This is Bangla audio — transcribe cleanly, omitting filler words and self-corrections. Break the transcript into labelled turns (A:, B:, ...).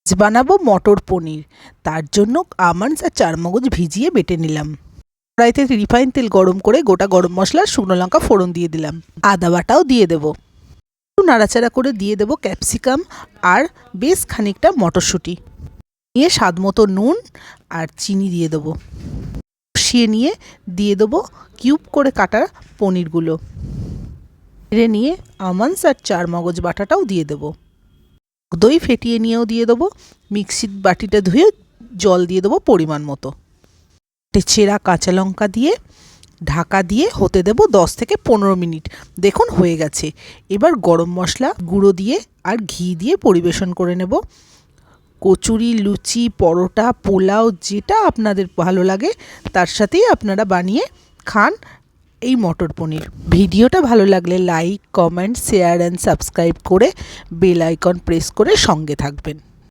A: আজ বানাবো মটর পনির। তার জন্য আমন্ডস আর চারমগজ ভিজিয়ে বেটে নিলাম। কড়াইতে রিফাইন তেল গরম করে গোটা গরম মশলা, শুকনো লঙ্কা ফোড়ন দিয়ে দিলাম। আদা বাটাও দিয়ে দেবো। একটু নাড়াচাড়া করে দিয়ে দেবো ক্যাপসিকাম আর বেশ খানিকটা মটরশুঁটি। নিয়ে স্বাদ মতো নুন আর চিনি দিয়ে দেবো। কষিয়ে নিয়ে দিয়ে দেবো কিউব করে কাটা পনিরগুলো। নেড়ে নিয়ে আমন্ডস আর চারমগজ বাটাটাও দিয়ে দেবো। দই ফেটিয়ে নিয়েও দিয়ে দেবো। মিক্সির বাটিটা ধুয়ে জল দিয়ে দেবো পরিমাণ মতো। চেরা কাঁচা লঙ্কা দিয়ে ঢাকা দিয়ে হতে দেবো 10 থেকে 15 মিনিট। দেখুন হয়ে গেছে। এবার গরম মশলা গুঁড়ো দিয়ে আর ঘি দিয়ে পরিবেশন করে নেব। কচুরি, লুচি, পরোটা, পোলাও যেটা আপনাদের ভালো লাগে তার সাথেই আপনারা বানিয়ে খান এই মটর পনির। ভিডিওটা ভালো লাগলে like, comment, share and subscribe করে বেল আইকন প্রেস করে সঙ্গে থাকবেন।